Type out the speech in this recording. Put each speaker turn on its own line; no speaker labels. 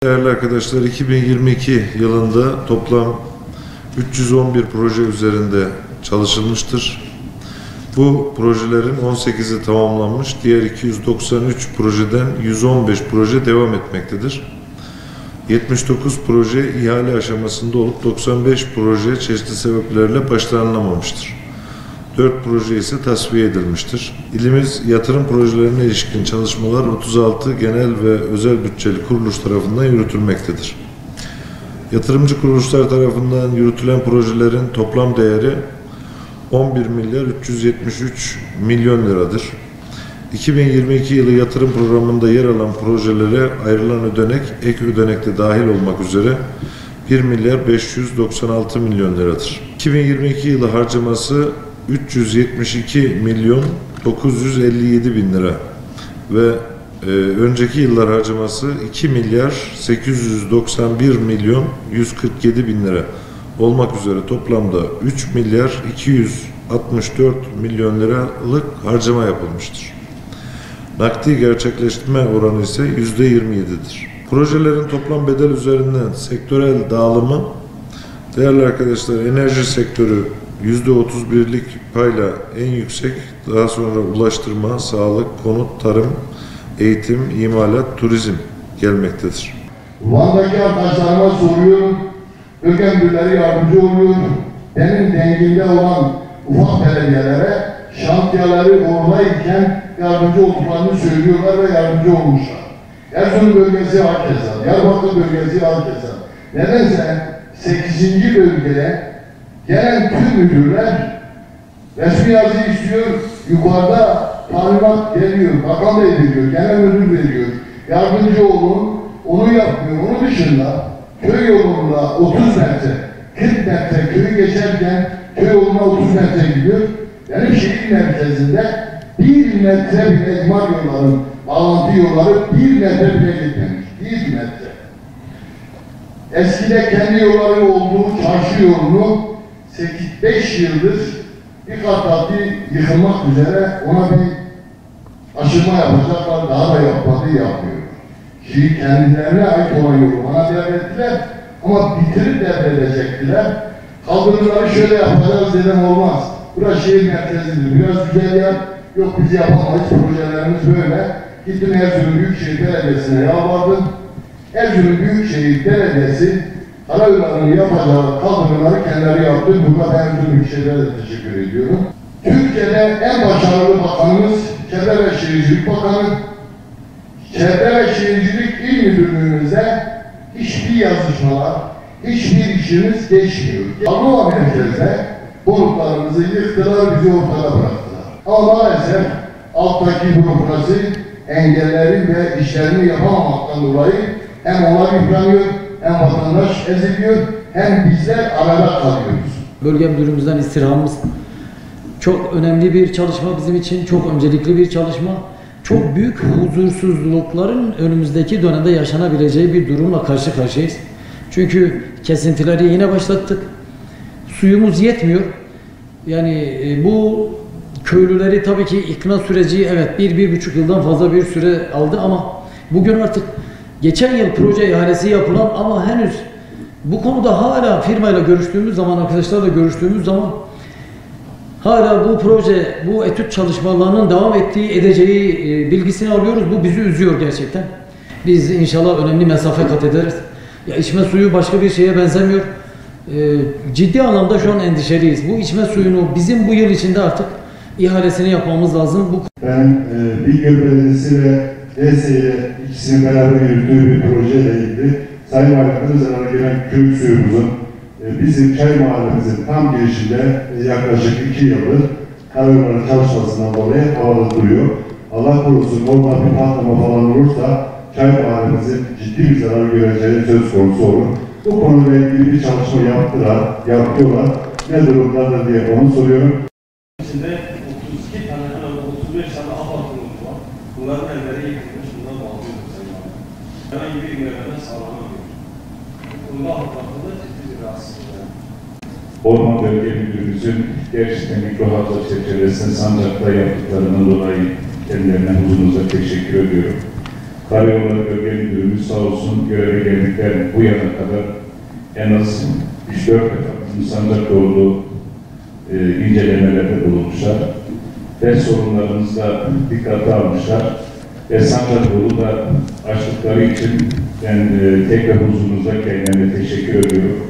Değerli arkadaşlar, 2022 yılında toplam 311 proje üzerinde çalışılmıştır. Bu projelerin 18'i tamamlanmış, diğer 293 projeden 115 proje devam etmektedir. 79 proje ihale aşamasında olup 95 proje çeşitli sebeplerle başlanılamamıştır. 4 proje ise tasfiye edilmiştir. İlimiz yatırım projelerine ilişkin çalışmalar 36 genel ve özel bütçeli kuruluş tarafından yürütülmektedir. Yatırımcı kuruluşlar tarafından yürütülen projelerin toplam değeri 11 milyar 373 milyon liradır. 2022 yılı yatırım programında yer alan projelere ayrılan ödenek, ek ödenekte dahil olmak üzere 1 milyar 596 milyon liradır. 2022 yılı harcaması 372 milyon 957 bin lira ve önceki yıllar harcaması 2 milyar 891 milyon 147 bin lira olmak üzere toplamda 3 milyar 264 milyon liralık harcama yapılmıştır. Nakdi gerçekleştirme oranı ise %27'dir. Projelerin toplam bedel üzerinden sektörel dağılımı, değerli arkadaşlar, enerji sektörü %31'lik payla en yüksek, daha sonra ulaştırma, sağlık, konut, tarım, eğitim, imalat, turizm gelmektedir.
Van'daki arkadaşlarıma soruyorum, bölge müdürleri yardımcı oluyor. Benim dengimde olan ufak belediyelere şantiyaları oradayken yardımcı olduklarını söylüyorlar ve yardımcı olmuşlar. Erzurum bölgesi hakeza, Diyarbakır bölgesi hakeza. Nedense 8. bölgeye gelen tüm müdürler resmi yazı istiyor, yukarıda talimat geliyor, bakan bey veriyor, genel müdür veriyor, yardımcı olun, onu yapmıyor. Onun dışında köy yolunda 30 metre, 40 metre köyü geçerken köy yoluna 30 metre gidiyor. Benim şehir merkezinde 1 metre bile imar yolları, bağlantı yolları 1 metre bile gitmemiş. 1 metre. Eskide kendi yolları olduğu çarşı yolunu 8-5 yıldır bir kat yıkılmak üzere ona bir aşırma yapacaklar, daha da yapmadığı yapmıyor. Şimdi kendilerine ait olan yolu bana devrettiler ama bitirip devredecektiler. Kaldırımları şöyle yapacağız dedim, olmaz. Burası şehir merkezidir, biraz güzel yap, yok biz yapamayız, projelerimiz böyle. Gittim Erzurum Büyükşehir Belediyesi'ne yalvardım. Erzurum Büyükşehir Belediyesi Karayolları'nın yapacağı kaldırımları kendileri yaptı. Burada ben Erzurum Büyükşehir'e de teşekkür ediyorum. Türkiye'de en başarılı bakanımız Çevre ve Şehircilik Bakanı. Çevre ve Şehircilik İl Müdürlüğümüzde hiçbir yazışmalar, hiçbir işimiz geçmiyor. Anadolu merkezde konutlarımızı yıktılar, bizi ortada bıraktılar. Ama maalesef alttaki bürokrasi engelleri ve işlerini yapamamaktan dolayı hem onlar yıpranıyor, hem vatandaş eziliyor, hem bizler arada kalıyoruz.
Bölge müdürümüzden istirhamımız çok önemli bir çalışma bizim için, çok öncelikli bir çalışma. Çok büyük huzursuzlukların önümüzdeki dönemde yaşanabileceği bir durumla karşı karşıyayız. Çünkü kesintileri yine başlattık. Suyumuz yetmiyor. Yani bu köylüleri tabii ki ikna süreci evet 1-1,5 yıldan fazla bir süre aldı ama bugün artık geçen yıl proje ihalesi yapılan ama henüz bu konuda hala firmayla görüştüğümüz zaman, arkadaşlarla görüştüğümüz zaman hala bu proje, bu etüt çalışmalarının devam edeceği bilgisini alıyoruz. Bu bizi üzüyor gerçekten. Biz inşallah önemli mesafe kat ederiz. Ya içme suyu başka bir şeye benzemiyor. Ciddi anlamda şu an endişeliyiz. Bu içme suyunu bizim bu yıl içinde artık ihalesini yapmamız lazım.
Ben Bingöl Belediyesi ve DSİ'ye ikisinin beraber yürüttüğü bir projeyle ilgili Sayın Valimizin zararı gelen köy suyumuzun bizim Çay Mahallemizin tam girişinde yaklaşık 2 yıldır karayolları çalışmasından dolayı havalı duruyor. Allah korusun orada bir patlama falan olursa Çay Mahallemizin ciddi bir zarar göreceği söz konusu olur. Bu konuyla ilgili bir çalışma yapıyorlar. Ne durumdadır diye onu soruyorum.
İçinde 32 tane, 35 tane apartmanımız var. Bunların evleri yıkılmış, bunlar bağlıyoruz. Herhangi bir güvenmeden sağlanamıyor. Bunda halklarda ciddi bir rahatsızlık var.
Orman Bölge Müdürümüzün gerçekten mikrohavza çerçevesinde Sancak'ta yaptıklarından dolayı kendilerine huzurunuza teşekkür ediyorum. Karayolları Bölge Müdürümüz sağ olsun göreve geldikten bu yana kadar en az 3-4 defa Sancakdoğru incelemelerde bulunmuşlar ve sorunlarımızda dikkate almışlar ve Sancakdoğru'da açtıkları için ben tekrar huzurunuzda kendilerine teşekkür ediyorum.